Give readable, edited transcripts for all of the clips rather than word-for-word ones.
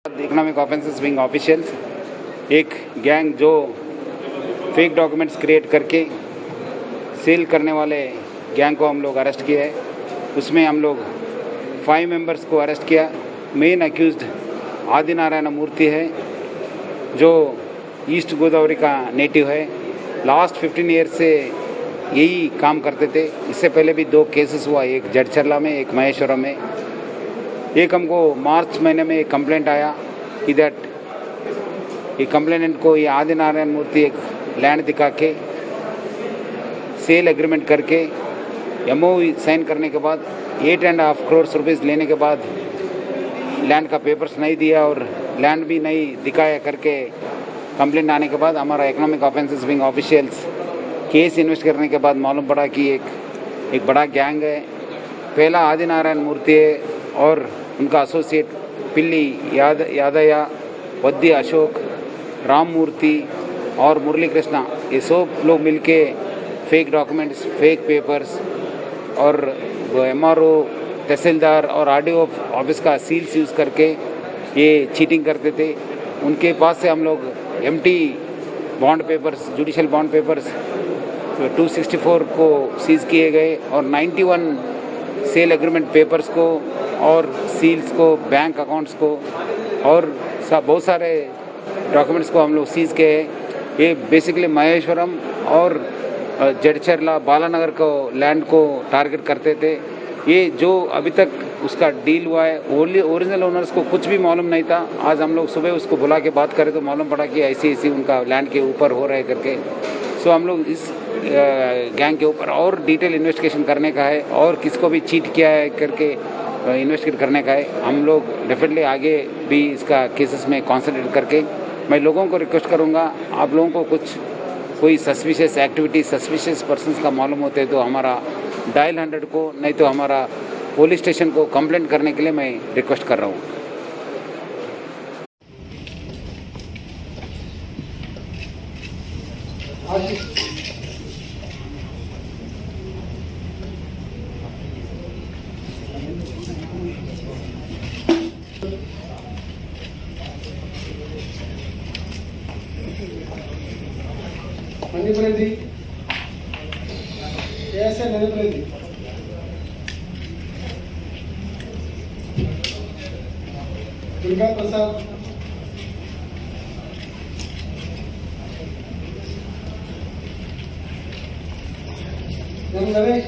Economic offences wing officials एक gang जो fake documents create करके सेल करने वाले गैंग को हम लोग अरेस्ट किया है। उसमें हम लोग 5 मेंबर्स को अरेस्ट किया। मेन अक्यूज्ड आदि नारायण मूर्ति है जो ईस्ट गोदावरी का नेटिव है। लास्ट 15 ईयर से यही काम करते थे। इससे पहले भी 2 केसेस हुआ, एक जड़चरला में, एक महेश्वरम में। एक हमको मार्च महीने में एक कंप्लेंट आया कि दैट ये कंप्लेनेंट को ये आदि नारायण मूर्ति एक लैंड दिखा के सेल एग्रीमेंट करके एमओयू साइन करने के बाद 8.5 करोड़ रुपीज़ लेने के बाद लैंड का पेपर्स नहीं दिया और लैंड भी नहीं दिखाया करके कंप्लेंट आने के बाद हमारा economic offences wing officials case invest करने के बाद मालूम पड़ा कि एक बड़ा गैंग है। पहला आदि नारायण मूर्ति है और उनका एसोसिएट पिल्ली यादया, वद्दी अशोक, राम मूर्ति और मुरली कृष्णा, ये सब लोग मिलके फेक डॉक्यूमेंट्स, फेक पेपर्स और एमआरओ, तहसीलदार और आरडीओ ऑफिस का सील्स यूज़ करके ये चीटिंग करते थे। उनके पास से हम लोग empty bond papers, judicial bond papers 264 को सीज किए गए और 91 सेल एग्रीमेंट पेपर्स को और सील्स को, बैंक अकाउंट्स को और बहुत सारे डॉक्यूमेंट्स को हम लोग सीज किए। ये बेसिकली महेश्वरम और जड़चरला, बालानगर को लैंड को टारगेट करते थे। ये जो अभी तक उसका डील हुआ है, ओरिजिनल ओनर्स को कुछ भी मालूम नहीं था। आज हम लोग सुबह उसको बुला के बात करें तो मालूम पड़ा कि ऐसी उनका लैंड के ऊपर हो रहा है करके। सो हम लोग इस गैंग के ऊपर और डिटेल इन्वेस्टिगेशन करने का है और किसको भी चीट किया है करके इन्वेस्टिगेट करने का है। हम लोग डेफिनेटली आगे भी इसका केसेस में कॉन्सेंट्रेट करके मैं लोगों को रिक्वेस्ट करूंगा, आप लोगों को कोई सस्पिशियस एक्टिविटी, सस्पिशियस पर्सन्स का मालूम होते तो हमारा डायल 100 को, नहीं तो हमारा पुलिस स्टेशन को कंप्लेंट करने के लिए मैं रिक्वेस्ट कर रहा हूँ। नरेंद्र रेड्डी, कैसे Narendra Reddy, Durga Prasad, Naresh,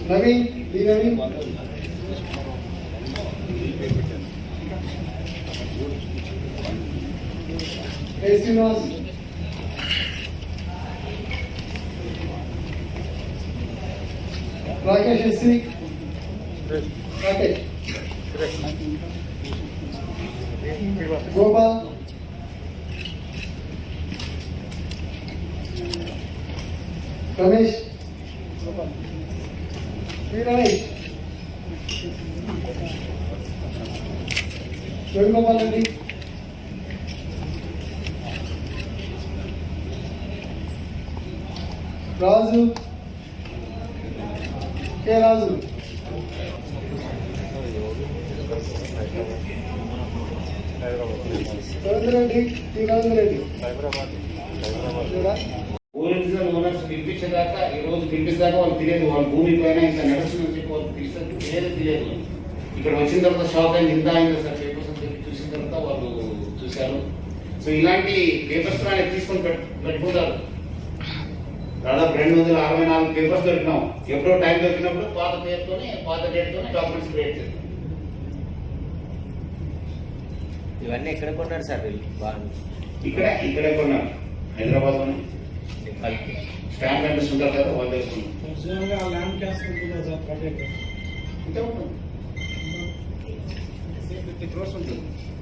Naveen, D Naveen, Srinivas, Rakesh SC, Rakesh, Gopal, Ramesh, Ramesh, Venugopal Reddy, Raju, K Raju, Ravindra Reddy, T Ravindra Reddy, original owners పిలిపించేదాకా ఈ రోజు పిలిపిస్తాక వాళ్ళు తెలియదు, వాళ్ళ భూమి పైన ఇంకా నడుస్తుందని చెప్పి వాళ్ళు తెలియదు. ఇక్కడ వచ్చిన తర్వాత షాక్ అయింది, ఇంత అయింది సార్ పేపర్స్ అని చెప్పి చూసిన తర్వాత వాళ్ళు చూశారు. సో ఇలాంటి పేపర్స్ తీసుకొని పెట్టుకుంటారు. దాదాపు 264 పేపర్స్ దొరికినాం. ఎప్పుడో టైం దొరికినప్పుడు పాత పేరుతోనే, పాత డేట్తోనే డాక్యుమెంట్స్ క్రియేట్ చేస్తాం. ఇవన్నీ ఎక్కడ కొన్నారు సార్ వీళ్ళు? ఇక్కడే కొన్నారు, హైదరాబాద్లోనే. స్టాంప్ అడ్రస్ ఉంటారు కదా, వాళ్ళు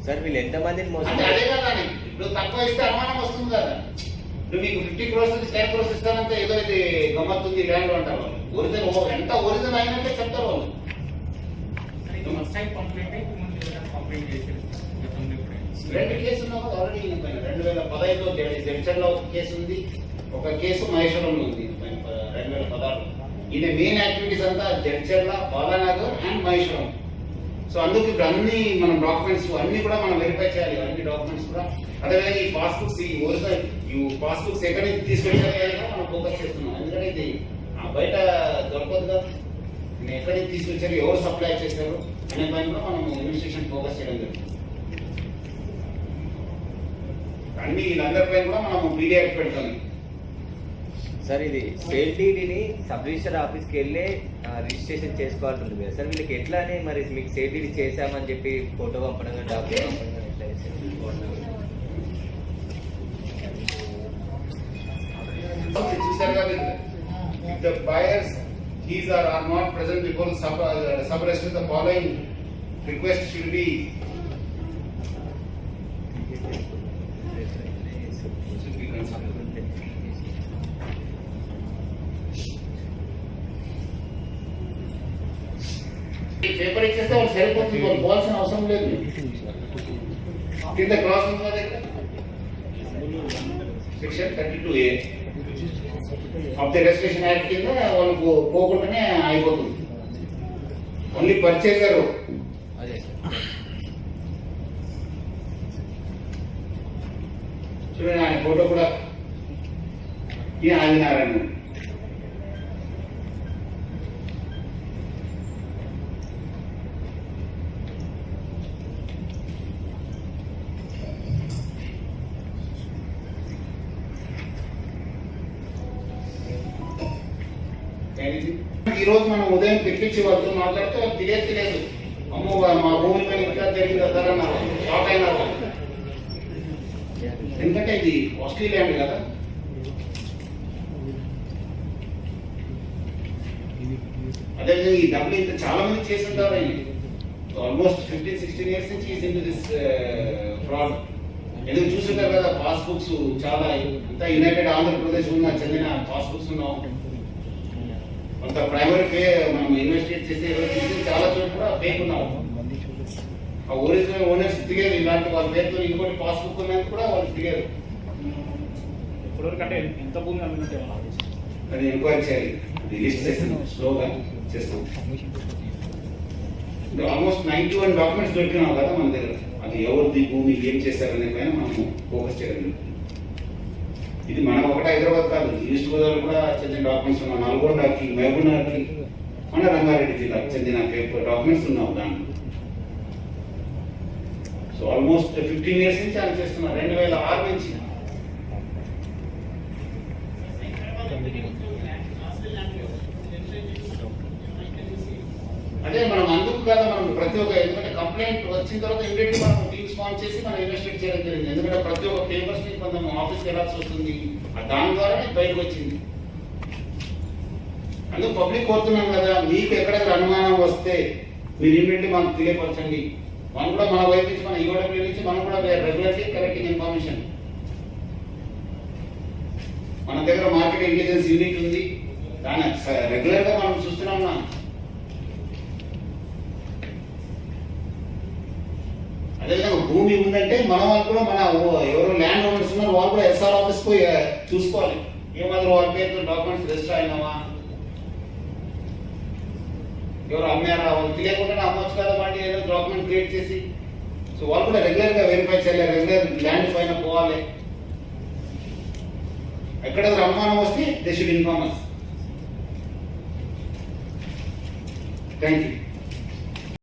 సార్ వీళ్ళు ఎంతమందిని మోసం? అదే కదా, ఇప్పుడు తక్కువ ఇస్తే అనుమానం వస్తుంది కదా. ఇప్పుడు మీకు 50 crores 10 crores ఇస్తానంటే ఏదో ఇది గమ్మత్తుంది ల్యాండ్ అంటారు. ఒరిజినల్ ఎంత ఒరిజినల్ అయినంటే చెప్తారు వాళ్ళు. రెండు కేసులు ఆల్రెడీ 2015లో జడ్చర్లో ఒక కేసు ఉంది, ఒక కేసు మహేశ్వరంలో ఉంది 2016. ఈయన మెయిన్ యాక్టివిటీస్ అంతా జడ్చర్ల, బాలానగర్ అండ్ మహేశ్వరం. సో అందుకు ఇప్పుడు అన్ని మనం డాక్యుమెంట్స్ అన్ని కూడా మనం వెరిఫై చేయాలి, అన్ని డాక్యుమెంట్స్ కూడా. అదేవిధంగా ఈ పాస్బుక్స్, ఈ ఒరిజినల్ ఈ పాస్బుక్స్ ఎక్కడి నుంచి తీసుకొచ్చారో మనం ఫోకస్ చేస్తున్నాం. ఎందుకంటే ఇది బయట దొరకదు కదా, నేను ఎక్కడి నుంచి తీసుకొచ్చారు, ఎవరు సప్లై చేశారు అనే పైన కూడా మనం ఇన్వెస్టిగేషన్ ఫోకస్ చేయడం జరుగుతుంది. అన్ని వీళ్ళందరిపై కూడా మనం పీడిఎఫ్ పెడతాం. సార్ ఇది సేల్ డీడీని సబ్ రిజిస్టర్ ఆఫీస్కి వెళ్ళి రిజిస్ట్రేషన్ చేసుకోవాల్సి ఉంటుంది కదా సార్. వీళ్ళకి ఎట్లా అని మరి మీకు సేల్ డీడీ చేశామని చెప్పి ఫోటో పంపడం కానీ డాక్యుమెంట్ పంపడం కానీ ఎట్లా చూసారు కదా, the buyers these are not present before the sub register, the following request should be considered. Paper ఇచ్చేస్తే వాళ్ళు సరిపోతుంది, వాళ్ళు పోవాల్సిన అవసరం లేదు. కింద క్లాస్ ఉంది దగ్గర section 32A of the registration act కింద వాళ్ళకు పోకుండానే అయిపోతుంది. ఓన్లీ పర్చేసర్ చూడండి, ఆయన ఫోటో కూడా ఈ ఆదినారాయణ. ఈ రోజు మనం ఉదయం పిలిపించి వాళ్ళతో మాట్లాడితే వాళ్ళు తెలియట్లేదు, అమ్మో మా భూమి పైన ఇంకా జరిగింది కదా, షాక్ అయినారు. ఎందుకంటే ఇది కాస్ట్లీ ల్యాండ్ కదా. అదేవిధంగా ఈ డబ్బులు ఇంత చాలా మంది చేసి ఉంటారు. ఆల్మోస్ట్ 15-16 years నుంచి ఈజ్ ఇంటూ దిస్ ఫ్రాడ్. ఎందుకు చూస్తుంటారు కదా, పాస్బుక్స్ చాలా ఇంత యునైటెడ్ ఆంధ్రప్రదేశ్ ఉన్న చెందిన పాస్బుక్స్ ఉన్నాం. కొంత ప్రైమరీ పే మనం ఇన్వెస్టిగేట్ చేసే చాలా చోట్ల కూడా ఫేక్ ఉన్నాం. ఆ ఒరిజినల్ ఓనర్స్ దిగారు, ఇలాంటి వాళ్ళ పేరుతో ఇంకోటి పాస్బుక్ ఉన్నది కూడా వాళ్ళు దిగారు. ఇప్పటివరకంటే ఎంత భూమి అమ్మినట్టు అది ఎంక్వైరీ చేయాలి, లిస్ట్ చేస్తాం, స్లోగా చేస్తాం. ఆల్మోస్ట్ 91 డాక్యుమెంట్స్ దొరికినాం కదా మన దగ్గర. అది ఎవరిది భూమి, ఏం చేశారనే పైన మనం ఫోకస్ చేయడం. ఇది మనం ఒకటే హైదరాబాద్ కాదు, ఈస్ట్ గోదావరి కూడా చెందిన డాక్యుమెంట్స్ ఉన్నాం. నల్గొండకి, మహబూబ్నగర్కి, మన రంగారెడ్డి జిల్లాకు చెందిన డాక్యుమెంట్స్ ఉన్నాం దాంట్లో. సో ఆల్మోస్ట్ 15 years నుంచి ఆయన చేస్తున్నారు, 2006 నుంచి. అదే మనం అందుకు కదా మనం ప్రతి ఒక్క, ఎందుకంటే కంప్లైంట్ వచ్చిన తర్వాత ఇమీడియట్లీ మనం టీమ్స్ ఫామ్ చేసి మనం ఇన్వెస్టిగేట్ చేయడం జరిగింది. ఎందుకంటే ప్రతి ఒక్క పేపర్స్ ని కొంచెం ఆఫీస్కి వెళ్ళాల్సి వస్తుంది, దాని ద్వారానే బయటకు వచ్చింది. అందుకు పబ్లిక్ కోరుతున్నాం కదా, మీకు ఎక్కడెక్కడ అనుమానం వస్తే మీరు ఇమీడియట్లీ మనకు తెలియపరచండి. మనం కూడా మన వైపు నుంచి, మన యూడబ్ల్యూ నుంచి మనం కూడా రెగ్యులర్లీ కరెక్టింగ్ ఇన్ఫర్మేషన్. మన దగ్గర మార్కెట్ ఇంటెలిజెన్స్ యూనిట్ ఉంది, దాని రెగ్యులర్ గా మనం చూస్తున్నాం. అదేవిధంగా భూమి ఉందంటే మన వాళ్ళు కూడా, మన ఎవరు ల్యాండ్ ఓనర్స్ ఉన్నారు వాళ్ళు కూడా ఎస్ఆర్ ఆఫీస్ పోయి చూసుకోవాలి, ఏమాత్రం వాళ్ళ పేరుతో డాక్యుమెంట్స్ రిజిస్టర్ అయినావా, ఎవరు అమ్మారా, వాళ్ళు తెలియకుండానే అమ్మొచ్చు కదా వాటి ఏదో డాక్యుమెంట్ క్రియేట్ చేసి. సో వాళ్ళు కూడా రెగ్యులర్ గా వెరిఫై చేయాలి, రెగ్యులర్ ల్యాండ్ పైన పోవాలి. ఎక్కడ అనుమానం వస్తే they should inform us. Thank you.